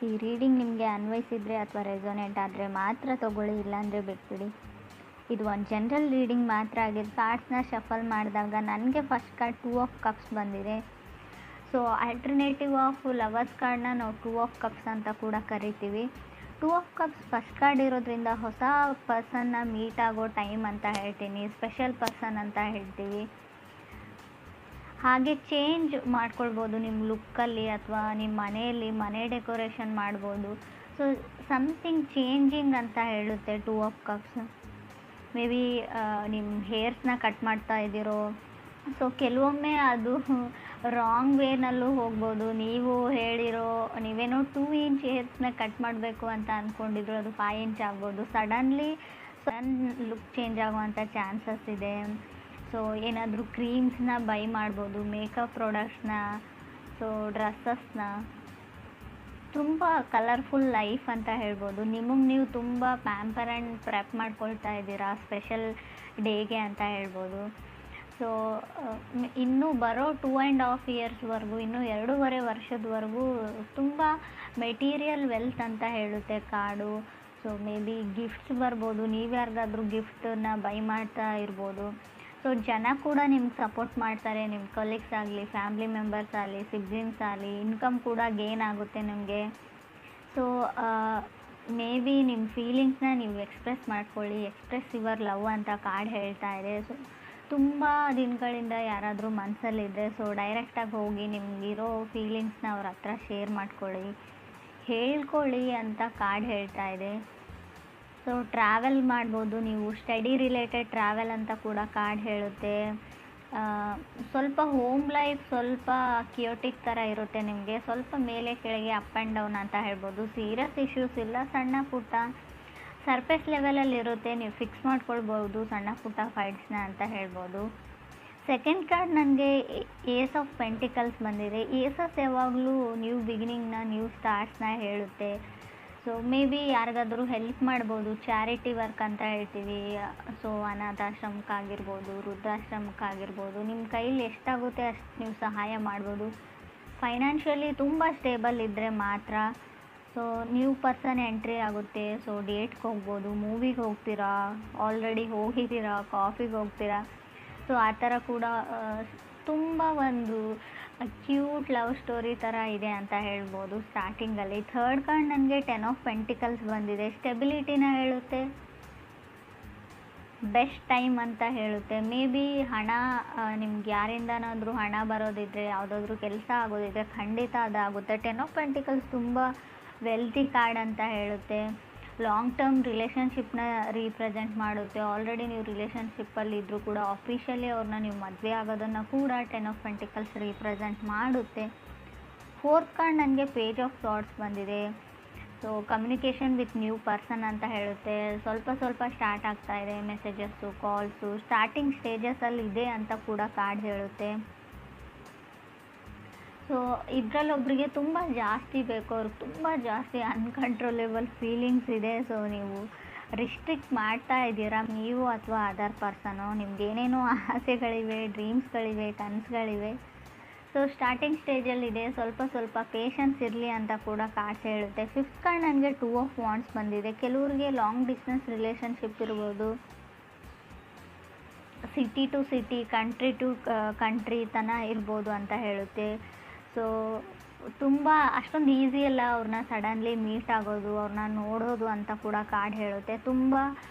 ಈ ರೀಡಿಂಗ್ ನಿಮಗೆ ಅನ್ವಯಿಸಿದರೆ ಅಥವಾ ರೆಸೊನೇಟ್ ಆದರೆ ಮಾತ್ರ ತೊಗೊಳ್ಳಿ, ಇಲ್ಲಾಂದರೆ ಬಿಟ್ಬಿಡಿ. ಇದು ಒಂದು ಜನರಲ್ ರೀಡಿಂಗ್ ಮಾತ್ರ ಆಗಿದೆ. ಕಾರ್ಡ್ಸ್ನ ಶಫಲ್ ಮಾಡಿದಾಗ ನನಗೆ ಫಸ್ಟ್ ಕಾರ್ಡ್ 2 ಆಫ್ ಕಪ್ಸ್ ಬಂದಿದೆ. ಸೊ ಆಲ್ಟರ್ನೇಟಿವ್ ಆಫ್ ಲವರ್ಸ್ ಕಾರ್ಡ್ನ ನಾವು 2 ಆಫ್ ಕಪ್ಸ್ ಅಂತ ಕೂಡ ಕರಿತೀವಿ. 2 ಆಫ್ ಕಪ್ಸ್ ಫಸ್ಟ್ ಕಾರ್ಡ್ ಇರೋದ್ರಿಂದ ಹೊಸ ಪರ್ಸನ್ನ ಮೀಟ್ ಆಗೋ ಟೈಮ್ ಅಂತ ಹೇಳ್ತೀನಿ, ಸ್ಪೆಷಲ್ ಪರ್ಸನ್ ಅಂತ ಹೇಳ್ತೀವಿ. ಹಾಗೆ ಚೇಂಜ್ ಮಾಡ್ಕೊಳ್ಬೋದು ನಿಮ್ಮ ಲುಕ್ಕಲ್ಲಿ ಅಥವಾ ನಿಮ್ಮ ಮನೆಯಲ್ಲಿ ಮನೆ ಡೆಕೋರೇಷನ್ ಮಾಡ್ಬೋದು. ಸೊ ಸಮಥಿಂಗ್ ಚೇಂಜಿಂಗ್ ಅಂತ ಹೇಳುತ್ತೆ 2 ಆಫ್ ಕಪ್ಸ್. ಮೇ ಬಿ ನಿಮ್ಮ ಹೇರ್ಸ್ನ ಕಟ್ ಮಾಡ್ತಾ ಇದ್ದೀರೋ, ಸೊ ಕೆಲವೊಮ್ಮೆ ಅದು ರಾಂಗ್ ವೇನಲ್ಲೂ ಹೋಗ್ಬೋದು. ನೀವು ಹೇಳಿರೋ ನೀವೇನೋ 2 ಇಂಚ್ ಹೇರ್ಸ್ನ ಕಟ್ ಮಾಡಬೇಕು ಅಂತ ಅಂದ್ಕೊಂಡಿದ್ರು, ಅದು 5 ಇಂಚ್ ಆಗ್ಬೋದು. ಸಡನ್ ಲುಕ್ ಚೇಂಜ್ ಆಗುವಂಥ ಚಾನ್ಸಸ್ ಇದೆ. ಸೊ ಏನಾದರೂ ಕ್ರೀಮ್ಸ್ನ ಬೈ ಮಾಡ್ಬೋದು, ಮೇಕಪ್ ಪ್ರಾಡಕ್ಟ್ಸ್ನ, ಸೊ ಡ್ರೆಸ್ಸಸ್ನ. ತುಂಬ ಕಲರ್ಫುಲ್ ಲೈಫ್ ಅಂತ ಹೇಳ್ಬೋದು. ನಿಮಗೆ ನೀವು ತುಂಬ ಪ್ಯಾಂಪರ್ ಆ್ಯಂಡ್ ಪ್ರೆಪ್ ಮಾಡ್ಕೊಳ್ತಾ ಇದ್ದೀರಾ ಸ್ಪೆಷಲ್ ಡೇಗೆ ಅಂತ ಹೇಳ್ಬೋದು. ಸೊ ಇನ್ನೂ ಬರೋ 2.5 ಇಯರ್ಸ್ವರೆಗೂ, ಇನ್ನೂ 2.5 ವರ್ಷದವರೆಗೂ ತುಂಬ ಮೆಟೀರಿಯಲ್ ವೆಲ್ತ್ ಅಂತ ಹೇಳುತ್ತೆ card. So may be gifts ಬರ್ಬೋದು, ನೀವು ಯಾರಿಗಾದ್ರೂ ಗಿಫ್ಟನ್ನ ಬೈ ಮಾಡ್ತಾ ಇರ್ಬೋದು. ಸೊ ಜನ ಕೂಡ ನಿಮ್ಗೆ ಸಪೋರ್ಟ್ ಮಾಡ್ತಾರೆ, ನಿಮ್ಮ ಕೊಲೀಗ್ಸ್ ಆಗಲಿ, ಫ್ಯಾಮ್ಲಿ ಮೆಂಬರ್ಸ್ ಆಗಲಿ, ಸಿಬ್ಲಿಂಗ್ಸ್ ಆಗಲಿ. ಇನ್ಕಮ್ ಕೂಡ ಗೇನ್ ಆಗುತ್ತೆ ನಿಮಗೆ. ಸೊ ಮೇ ಬಿ ನಿಮ್ಮ ಫೀಲಿಂಗ್ಸ್ನ ನೀವು ಎಕ್ಸ್ಪ್ರೆಸ್ ಮಾಡ್ಕೊಳ್ಳಿ. ಎಕ್ಸ್ಪ್ರೆಸ್ ಯುವರ್ ಲವ್ ಅಂತ ಕಾರ್ಡ್ ಹೇಳ್ತಾ ಇದೆ. ಸೊ ತುಂಬ ದಿನಗಳಿಂದ ಯಾರಾದರೂ ಮನಸ್ಸಲ್ಲಿದ್ದರೆ ಸೊ ಡೈರೆಕ್ಟಾಗಿ ಹೋಗಿ ನಿಮಗಿರೋ ಫೀಲಿಂಗ್ಸ್ನ ಅವ್ರ ಹತ್ರ ಶೇರ್ ಮಾಡ್ಕೊಳ್ಳಿ, ಹೇಳ್ಕೊಳ್ಳಿ ಅಂತ ಕಾರ್ಡ್ ಹೇಳ್ತಾ ಇದೆ. ಸೊ ಟ್ರಾವೆಲ್ ಮಾಡ್ಬೋದು ನೀವು, ಸ್ಟಡಿ ರಿಲೇಟೆಡ್ ಟ್ರಾವೆಲ್ ಅಂತ ಕೂಡ ಕಾರ್ಡ್ ಹೇಳುತ್ತೆ. ಸ್ವಲ್ಪ ಹೋಮ್ ಲೈಫ್ ಸ್ವಲ್ಪ ಕಿಯೋಟಿಕ್ ಥರ ಇರುತ್ತೆ ನಿಮಗೆ, ಸ್ವಲ್ಪ ಮೇಲೆ ಕೆಳಗೆ ಅಪ್ ಆ್ಯಂಡ್ ಡೌನ್ ಅಂತ ಹೇಳ್ಬೋದು. ಸೀರಿಯಸ್ ಇಶ್ಯೂಸ್ ಇಲ್ಲ, ಸಣ್ಣ ಪುಟ್ಟ ಸರ್ಫೇಸ್ ಲೆವೆಲಲ್ಲಿ ಇರುತ್ತೆ, ನೀವು ಫಿಕ್ಸ್ ಮಾಡ್ಕೊಳ್ಬೋದು ಸಣ್ಣ ಪುಟ್ಟ ಫೈಟ್ಸ್ನ ಅಂತ ಹೇಳ್ಬೋದು. ಸೆಕೆಂಡ್ ಕಾರ್ಡ್ ನನಗೆ ಏಸ್ ಆಫ್ ಪೆಂಟಿಕಲ್ಸ್ ಬಂದಿದೆ. ಏಸಸ್ ಯಾವಾಗಲೂ ನ್ಯೂ ಬಿಗಿನಿಂಗ್ನ, ನ್ಯೂ ಸ್ಟಾರ್ಟ್ಸ್ನ ಹೇಳುತ್ತೆ. ಸೊ ಮೇ ಬಿ ಯಾರಿಗಾದ್ರೂ ಹೆಲ್ಪ್ ಮಾಡ್ಬೋದು, ಚಾರಿಟಿ ವರ್ಕ್ ಅಂತ ಹೇಳ್ತೀವಿ. ಸೊ ಅನಾಥಾಶ್ರಮಕ್ಕಾಗಿರ್ಬೋದು, ವೃದ್ಧಾಶ್ರಮಕ್ಕಾಗಿರ್ಬೋದು, ನಿಮ್ಮ ಕೈಲಿ ಎಷ್ಟಾಗುತ್ತೆ ಅಷ್ಟು ನೀವು ಸಹಾಯ ಮಾಡ್ಬೋದು. ಫೈನಾನ್ಷಿಯಲಿ ತುಂಬ ಸ್ಟೇಬಲ್ ಇದ್ದರೆ ಮಾತ್ರ. ಸೊ ನ್ಯೂ ಪರ್ಸನ್ ಎಂಟ್ರಿ ಆಗುತ್ತೆ. ಸೊ ಡೇಟ್ಗೆ ಹೋಗ್ಬೋದು, ಮೂವಿಗೆ ಹೋಗ್ತೀರಾ, ಆಲ್ರೆಡಿ ಹೋಗಿದ್ದೀರಾ, ಕಾಫಿಗೆ ಹೋಗ್ತೀರಾ. ಸೊ ಆ ಥರ ಕೂಡ ತುಂಬ ಒಂದು ಕ್ಯೂಟ್ ಲವ್ ಸ್ಟೋರಿ ಥರ ಇದೆ ಅಂತ ಹೇಳ್ಬೋದು ಸ್ಟಾರ್ಟಿಂಗಲ್ಲಿ. ಥರ್ಡ್ ಕಾರ್ಡ್ ನನಗೆ 10 ಆಫ್ ಪೆಂಟಿಕಲ್ಸ್ ಬಂದಿದೆ. ಸ್ಟೆಬಿಲಿಟಿನ ಹೇಳುತ್ತೆ, ಬೆಸ್ಟ್ ಟೈಮ್ ಅಂತ ಹೇಳುತ್ತೆ. ಮೇ ಬಿ ಹಣ, ನಿಮ್ಗೆ ಯಾರಿಂದನಾದರೂ ಹಣ ಬರೋದಿದ್ರೆ, ಯಾವುದಾದ್ರೂ ಕೆಲಸ ಆಗೋದಿದ್ರೆ ಖಂಡಿತ ಅದಾಗುತ್ತೆ. 10 ಆಫ್ ಪೆಂಟಿಕಲ್ಸ್ ತುಂಬ ವೆಲ್ತಿ ಕಾರ್ಡ್ ಅಂತ ಹೇಳುತ್ತೆ. ಲಾಂಗ್ ಟರ್ಮ್ ರಿಲೇಷನ್ಶಿಪ್ನ ರೀಪ್ರೆಸೆಂಟ್ ಮಾಡುತ್ತೆ. ಆಲ್ರೆಡಿ ನೀವು ರಿಲೇಷನ್ಶಿಪ್ಪಲ್ಲಿ ಇದ್ದರೂ ಕೂಡ ಆಫಿಷಿಯಲಿ ಅವ್ರನ್ನ ನೀವು ಮದುವೆ ಆಗೋದನ್ನು ಕೂಡ 10 ಆಫ್ ಪೆಂಟಿಕಲ್ಸ್ ರೀಪ್ರೆಸೆಂಟ್ ಮಾಡುತ್ತೆ. ಫೋರ್ತ್ ಕಾರ್ಡ್ ನನಗೆ ಪೇಜ್ ಆಫ್ ಥಾಟ್ಸ್ ಬಂದಿದೆ. So communication with new person ಅಂತ ಹೇಳುತ್ತೆ. ಸ್ವಲ್ಪ ಸ್ಟಾರ್ಟ್ ಆಗ್ತಾ ಇದೆ, ಮೆಸೇಜಸ್ಸು, ಕಾಲ್ಸು ಸ್ಟಾರ್ಟಿಂಗ್ ಸ್ಟೇಜಸಲ್ಲಿ ಇದೆ ಅಂತ ಕೂಡ ಕಾರ್ಡ್ ಹೇಳುತ್ತೆ. ಸೊ ಇದರಲ್ಲೊಬ್ಬರಿಗೆ ತುಂಬ ಜಾಸ್ತಿ ಬೇಕು, ಅವ್ರಿಗೆ ತುಂಬ ಜಾಸ್ತಿ ಅನ್ಕಂಟ್ರೋಲೇಬಲ್ ಫೀಲಿಂಗ್ಸ್ ಇದೆ. ಸೊ ನೀವು ರಿಸ್ಟ್ರಿಕ್ಟ್ ಮಾಡ್ತಾ ಇದ್ದೀರಾ, ನೀವು ಅಥವಾ ಅದರ್ ಪರ್ಸನು. ನಿಮ್ಗೇನೇನೋ ಆಸೆಗಳಿವೆ, ಡ್ರೀಮ್ಸ್ಗಳಿವೆ, ಕನಸುಗಳಿವೆ. ಸೊ ಸ್ಟಾರ್ಟಿಂಗ್ ಸ್ಟೇಜಲ್ಲಿದೆ, ಸ್ವಲ್ಪ ಪೇಷನ್ಸ್ ಇರಲಿ ಅಂತ ಕೂಡ ಕಾರ್ಡ್ಸ್ ಹೇಳುತ್ತೆ. ಫಿಫ್ತ್ ಕಾರ್ಡ್ ನನಗೆ 2 ಆಫ್ ವಾಂಡ್ಸ್ ಬಂದಿದೆ. ಕೆಲವರಿಗೆ ಲಾಂಗ್ ಡಿಸ್ಟೆನ್ಸ್ ರಿಲೇಷನ್ಶಿಪ್ ಇರ್ಬೋದು, city to city, country to country ತನಕ ಇರ್ಬೋದು ಅಂತ ಹೇಳುತ್ತೆ. ಸೊ ತುಂಬ ಅಷ್ಟೊಂದು ಈಸಿ ಅಲ್ಲ ಅವ್ರನ್ನ ಸಡನ್ಲಿ ಮೀಟ್ ಆಗೋದು, ಅವ್ರನ್ನ ನೋಡೋದು ಅಂತ ಕೂಡ ಕಾರ್ಡ್ ಹೇಳುತ್ತೆ. ತುಂಬ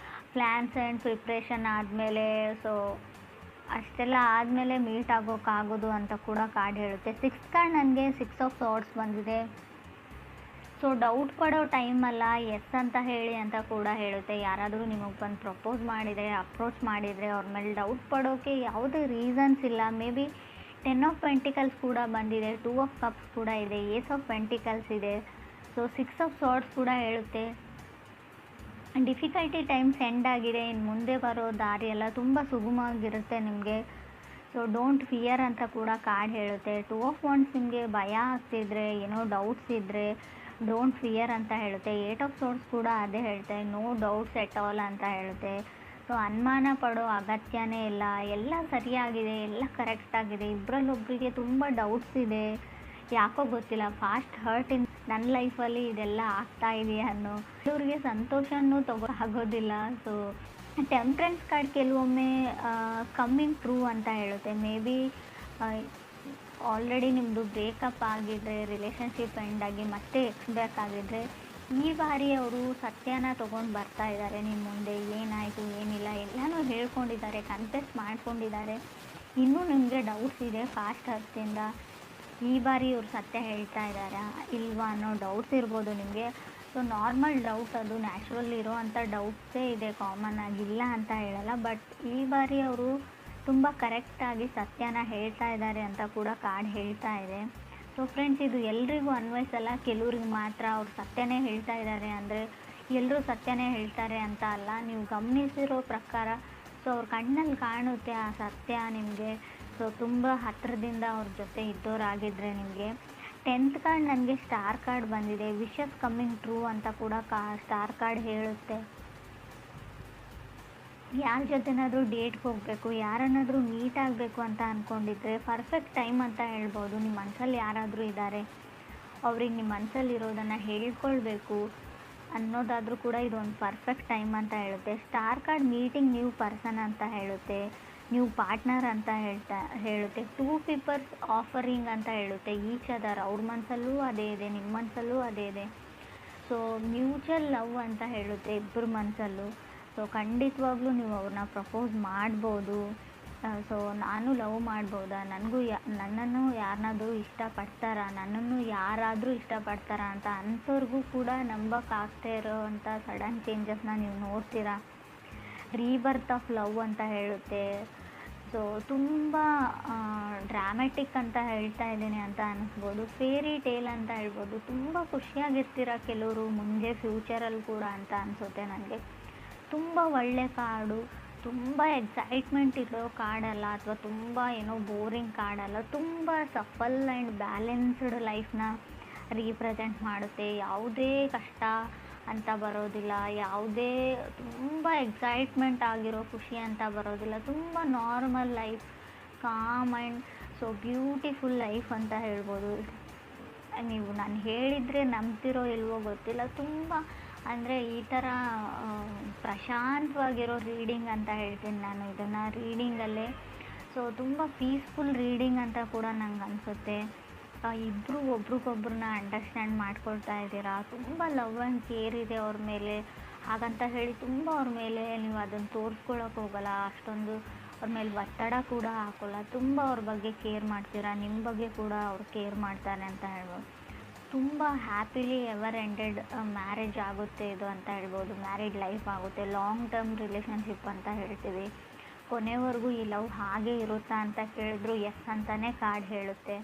ಪ್ಲ್ಯಾನ್ಸ್ ಆ್ಯಂಡ್ ಪ್ರಿಪ್ರೇಷನ್ ಆದಮೇಲೆ, ಸೊ ಅಷ್ಟೆಲ್ಲ ಆದಮೇಲೆ ಮೀಟ್ ಆಗೋಕ್ಕಾಗೋದು ಅಂತ ಕೂಡ ಕಾರ್ಡ್ ಹೇಳುತ್ತೆ. ಸಿಕ್ಸ್ತ್ ಕಾರ್ಡ್ ನನಗೆ 6 ಆಫ್ ಸಾರ್ಡ್ಸ್ ಬಂದಿದೆ. ಸೊ ಡೌಟ್ ಪಡೋ ಟೈಮಲ್ಲ, ಎಸ್ ಅಂತ ಹೇಳಿ ಅಂತ ಕೂಡ ಹೇಳುತ್ತೆ. ಯಾರಾದರೂ ನಿಮಗೆ ಬಂದು ಪ್ರಪೋಸ್ ಮಾಡಿದರೆ, ಅಪ್ರೋಚ್ ಮಾಡಿದರೆ ಅವ್ರ ಮೇಲೆ ಡೌಟ್ ಪಡೋಕ್ಕೆ ಯಾವುದೇ ರೀಸನ್ಸ್ ಇಲ್ಲ. ಮೇ ಬಿ 10 ಆಫ್ ಪೆಂಟಿಕಲ್ಸ್ ಕೂಡ ಬಂದಿದೆ, 2 ಆಫ್ ಕಪ್ಸ್ ಕೂಡ ಇದೆ, ಏಸ್ ಆಫ್ ಪೆಂಟಿಕಲ್ಸ್ ಇದೆ. ಸೊ 6 ಆಫ್ ಸಾರ್ಡ್ಸ್ ಕೂಡ ಹೇಳುತ್ತೆ ಡಿಫಿಕಲ್ಟಿ ಟೈಮ್ಸ್ ಎಂಡ್ ಆಗಿದೆ, ಇನ್ನು ಮುಂದೆ ಬರೋ ದಾರಿ ಎಲ್ಲ ತುಂಬ ಸುಗಮವಾಗಿರುತ್ತೆ ನಿಮಗೆ. ಸೊ ಡೋಂಟ್ ಫಿಯರ್ ಅಂತ ಕೂಡ ಕಾರ್ಡ್ ಹೇಳುತ್ತೆ. 2 ಆಫ್ ವಾಂಡ್ಸ್ ನಿಮಗೆ ಭಯ ಆಗ್ತಿದ್ರೆ, ಏನೋ ಡೌಟ್ಸ್ ಇದ್ದರೆ ಡೋಂಟ್ ಫಿಯರ್ ಅಂತ ಹೇಳುತ್ತೆ. 8 ಆಫ್ ಸಾರ್ಡ್ಸ್ ಕೂಡ ಅದೇ ಹೇಳ್ತೆ, ನೋ ಡೌಟ್ಸ್ ಎಟ್ ಆಲ್ ಅಂತ ಹೇಳುತ್ತೆ. ಸೊ ಅನುಮಾನ ಪಡೋ ಅಗತ್ಯನೇ ಇಲ್ಲ, ಎಲ್ಲ ಸರಿಯಾಗಿದೆ, ಎಲ್ಲ ಕರೆಕ್ಟಾಗಿದೆ. ಇಬ್ಬರಲ್ಲೊಬ್ಬರಿಗೆ ತುಂಬ ಡೌಟ್ಸ್ ಇದೆ, ಯಾಕೋ ಗೊತ್ತಿಲ್ಲ, ಫಾಸ್ಟ್ ಹರ್ಟ್ ನನ್ನ ಲೈಫಲ್ಲಿ ಇದೆಲ್ಲ ಆಗ್ತಾ ಇದೆಯಾ ಅನ್ನೋ ಇವ್ರಿಗೆ ಸಂತೋಷನೂ ಆಗೋದಿಲ್ಲ. ಸೊ ಟೆಂಪ್ರೆನ್ಸ್ ಕಾರ್ಡ್ ಕೆಲವೊಮ್ಮೆ ಕಮ್ಮಿಂಗ್ ಟ್ರೂ ಅಂತ ಹೇಳುತ್ತೆ. ಮೇ ಬಿ ಆಲ್ರೆಡಿ ನಿಮ್ಮದು ಬ್ರೇಕಪ್ ಆಗಿದ್ರೆ, ರಿಲೇಷನ್ಶಿಪ್ ಎಂಡ್ ಆಗಿ ಮತ್ತೆ ಬ್ಯಾಕ್ ಆಗಿದ್ರೆ, ಈ ಬಾರಿ ಅವರು ಸತ್ಯನ ತೊಗೊಂಡು ಬರ್ತಾ ಇದ್ದಾರೆ ನಿಮ್ಮ ಮುಂದೆ. ಏನಾಯಿತು ಏನಿಲ್ಲ ಎಲ್ಲನೂ ಹೇಳ್ಕೊಂಡಿದ್ದಾರೆ, ಕನ್ಫೆಸ್ ಮಾಡ್ಕೊಂಡಿದ್ದಾರೆ. ಇನ್ನೂ ನಿಮಗೆ ಡೌಟ್ಸ್ ಇದೆ ಫಾಸ್ಟ್ ಹರ್ತಿಂದ ಈ ಬಾರಿ ಇವ್ರು ಸತ್ಯ ಹೇಳ್ತಾ ಇದ್ದಾರಾ ಇಲ್ವಾ ಅನ್ನೋ ಡೌಟ್ಸ್ ಇರ್ಬೋದು ನಿಮಗೆ. ಸೊ ನಾರ್ಮಲ್ ಡೌಟ್, ಅದು ನ್ಯಾಚುರಲ್ ಇರೋ ಅಂಥ ಡೌಟ್ಸೇ ಇದೆ, ಕಾಮನ್ ಆಗಿಲ್ಲ ಅಂತ ಹೇಳಲ್ಲ. ಬಟ್ ಈ ಬಾರಿ ಅವರು ತುಂಬ ಕರೆಕ್ಟಾಗಿ ಸತ್ಯನ ಹೇಳ್ತಾ ಇದ್ದಾರೆ ಅಂತ ಕೂಡ ಕಾರ್ಡ್ ಹೇಳ್ತಾ ಇದೆ. ಸೊ ಫ್ರೆಂಡ್ಸ್, ಇದು ಎಲ್ರಿಗೂ ಅನ್ವಯಿಸಲ್ಲ, ಕೆಲವ್ರಿಗೆ ಮಾತ್ರ. ಅವ್ರು ಸತ್ಯನೇ ಹೇಳ್ತಾ ಇದ್ದಾರೆ ಅಂದರೆ ಎಲ್ಲರೂ ಸತ್ಯನೇ ಹೇಳ್ತಾರೆ ಅಂತ ಅಲ್ಲ. ನೀವು ಗಮನಿಸಿರೋ ಪ್ರಕಾರ ಸೊ ಅವ್ರ ಕಣ್ಣಲ್ಲಿ ಕಾಣುತ್ತೆ ಆ ಸತ್ಯ ನಿಮಗೆ. ಸೊ ತುಂಬ ಹತ್ತಿರದಿಂದ ಅವ್ರ ಜೊತೆ ಇದ್ದವರಾಗಿದ್ದರೆ ನಿಮಗೆ. 10th ಕಾರ್ಡ್ ನನಗೆ ಸ್ಟಾರ್ ಕಾರ್ಡ್ ಬಂದಿದೆ. ವಿಶಸ್ ಕಮ್ಮಿಂಗ್ ಟ್ರೂ ಅಂತ ಕೂಡ ಸ್ಟಾರ್ ಕಾರ್ಡ್ ಹೇಳುತ್ತೆ. ಯಾರ ಜೊತೆನಾದರೂ ಡೇಟ್ಗೆ ಹೋಗಬೇಕು, ಯಾರನ್ನಾದರೂ ಮೀಟ್ ಆಗಬೇಕು ಅಂತ ಅಂದ್ಕೊಂಡಿದ್ರೆ ಪರ್ಫೆಕ್ಟ್ ಟೈಮ್ ಅಂತ ಹೇಳ್ಬೋದು. ನಿಮ್ಮ ಮನಸ್ಸಲ್ಲಿ ಯಾರಾದರೂ ಇದ್ದಾರೆ, ಅವ್ರಿಗೆ ನಿಮ್ಮ ಮನಸ್ಸಲ್ಲಿರೋದನ್ನು ಹೇಳ್ಕೊಳ್ಬೇಕು ಅನ್ನೋದಾದರೂ ಕೂಡ ಇದೊಂದು ಪರ್ಫೆಕ್ಟ್ ಟೈಮ್ ಅಂತ ಹೇಳುತ್ತೆ. Star card meeting new person ಅಂತ ಹೇಳುತ್ತೆ, ನ್ಯೂ ಪಾರ್ಟ್ನರ್ ಅಂತ ಹೇಳುತ್ತೆ. 2 ಪೀಪಲ್ಸ್ ಆಫರಿಂಗ್ ಅಂತ ಹೇಳುತ್ತೆ ಈಚ್ ಅದರ್. ಅವ್ರ ಮನಸ್ಸಲ್ಲೂ ಅದೇ ಇದೆ, ನಿಮ್ಮ ಮನಸ್ಸಲ್ಲೂ ಅದೇ ಇದೆ. ಸೊ ಮ್ಯೂಚುವಲ್ ಲವ್ ಅಂತ ಹೇಳುತ್ತೆ ಇಬ್ಬರ ಮನಸ್ಸಲ್ಲೂ. ಸೊ ಖಂಡಿತವಾಗ್ಲೂ ನೀವು ಅವ್ರನ್ನ ಪ್ರಪೋಸ್ ಮಾಡ್ಬೋದು. ಸೊ ನಾನು ಲವ್ ಮಾಡ್ಬೋದಾ, ನನ್ನನ್ನು ಯಾರನ್ನಾದರೂ ಇಷ್ಟಪಡ್ತಾರಾ, ನನ್ನನ್ನು ಯಾರಾದರೂ ಇಷ್ಟಪಡ್ತಾರಾ ಅಂತ ಅಂಥವ್ರಿಗೂ ಕೂಡ ನಂಬಕ್ಕಾಗ್ತಾ ಇರೋವಂಥ ಸಡನ್ ಚೇಂಜಸ್ನ ನೀವು ನೋಡ್ತೀರಾ. ರೀಬರ್ತ್ ಆಫ್ ಲವ್ ಅಂತ ಹೇಳುತ್ತೆ. ಸೊ ತುಂಬ ಡ್ರಾಮ್ಯಾಟಿಕ್ ಅಂತ ಹೇಳ್ತಾ ಇದ್ದೀನಿ ಅಂತ ಅನ್ನಿಸ್ಬೋದು, ಫೇರಿ ಟೇಲ್ ಅಂತ ಹೇಳ್ಬೋದು. ತುಂಬ ಖುಷಿಯಾಗಿರ್ತೀರ ಕೆಲವರು ಮುಂದೆ ಫ್ಯೂಚರಲ್ಲಿ ಕೂಡ ಅಂತ ಅನಿಸುತ್ತೆ ನನಗೆ. ತುಂಬ ಒಳ್ಳೆ ಕಾರ್ಡು, ತುಂಬ ಎಕ್ಸೈಟ್ಮೆಂಟ್ ಇರೋ ಕಾರ್ಡಲ್ಲ, ಅಥವಾ ತುಂಬ ಏನೋ ಬೋರಿಂಗ್ ಕಾರ್ಡಲ್ಲ. ತುಂಬ ಸಫಲ್ ಆ್ಯಂಡ್ ಬ್ಯಾಲೆನ್ಸ್ಡ್ ಲೈಫ್ನ ರೀಪ್ರೆಸೆಂಟ್ ಮಾಡುತ್ತೆ. ಯಾವುದೇ ಕಷ್ಟ ಅಂತ ಬರೋದಿಲ್ಲ, ಯಾವುದೇ ತುಂಬ ಎಕ್ಸೈಟ್ಮೆಂಟ್ ಆಗಿರೋ ಖುಷಿ ಅಂತ ಬರೋದಿಲ್ಲ. ತುಂಬ normal life, com and so beautiful life ಅಂತ ಹೇಳ್ಬೋದು. ನೀವು ನಾನು ಹೇಳಿದರೆ ನಂಬ್ತಿರೋ ಇಲ್ವೋ ಗೊತ್ತಿಲ್ಲ, ತುಂಬ ಅಂದರೆ ಈ ಥರ ಪ್ರಶಾಂತವಾಗಿರೋ ರೀಡಿಂಗ್ ಅಂತ ಹೇಳ್ತೀನಿ ನಾನು ಇದನ್ನು ರೀಡಿಂಗಲ್ಲೇ. ಸೊ ತುಂಬ ಪೀಸ್ಫುಲ್ ರೀಡಿಂಗ್ ಅಂತ ಕೂಡ ನಂಗೆ ಅನಿಸುತ್ತೆ. ಇಬ್ಬರು ಒಬ್ರಿಗೊಬ್ರನ್ನ ಅಂಡರ್ಸ್ಟ್ಯಾಂಡ್ ಮಾಡ್ಕೊಳ್ತಾ ಇದ್ದೀರಾ, ತುಂಬ ಲವ್ ಆ್ಯಂಡ್ ಕೇರ್ ಇದೆ ಅವ್ರ ಮೇಲೆ. ಹಾಗಂತ ಹೇಳಿ ತುಂಬ ಅವ್ರ ಮೇಲೆ ನೀವು ಅದನ್ನು ತೋರಿಸ್ಕೊಳ್ಳೋಕೆ ಹೋಗಲ್ಲ, ಅಷ್ಟೊಂದು ಅವ್ರ ಮೇಲೆ ಒತ್ತಡ ಕೂಡ ಹಾಕೋಲ್ಲ. ತುಂಬ ಅವ್ರ ಬಗ್ಗೆ ಕೇರ್ ಮಾಡ್ತೀರಾ, ನಿಮ್ಮ ಬಗ್ಗೆ ಕೂಡ ಅವ್ರು ಕೇರ್ ಮಾಡ್ತಾರೆ ಅಂತ ಹೇಳ್ಬೋದು. ತುಂಬ ಹ್ಯಾಪಿಲಿ ಎವರ್ ಎಂಡೆಡ್ ಮ್ಯಾರೇಜ್ ಆಗುತ್ತೆ ಇದು ಅಂತ ಹೇಳ್ಬೋದು. ಮ್ಯಾರಿಡ್ ಲೈಫ್ ಆಗುತ್ತೆ, ಲಾಂಗ್ ಟರ್ಮ್ ರಿಲೇಷನ್ಶಿಪ್ ಅಂತ ಹೇಳ್ತೀವಿ. ಕೊನೆವರೆಗೂ ಈ ಲವ್ ಹಾಗೆ ಇರುತ್ತಾ ಅಂತ ಕೇಳಿದ್ರು ಎಸ್ ಅಂತಲೇ ಕಾರ್ಡ್ ಹೇಳುತ್ತೆ.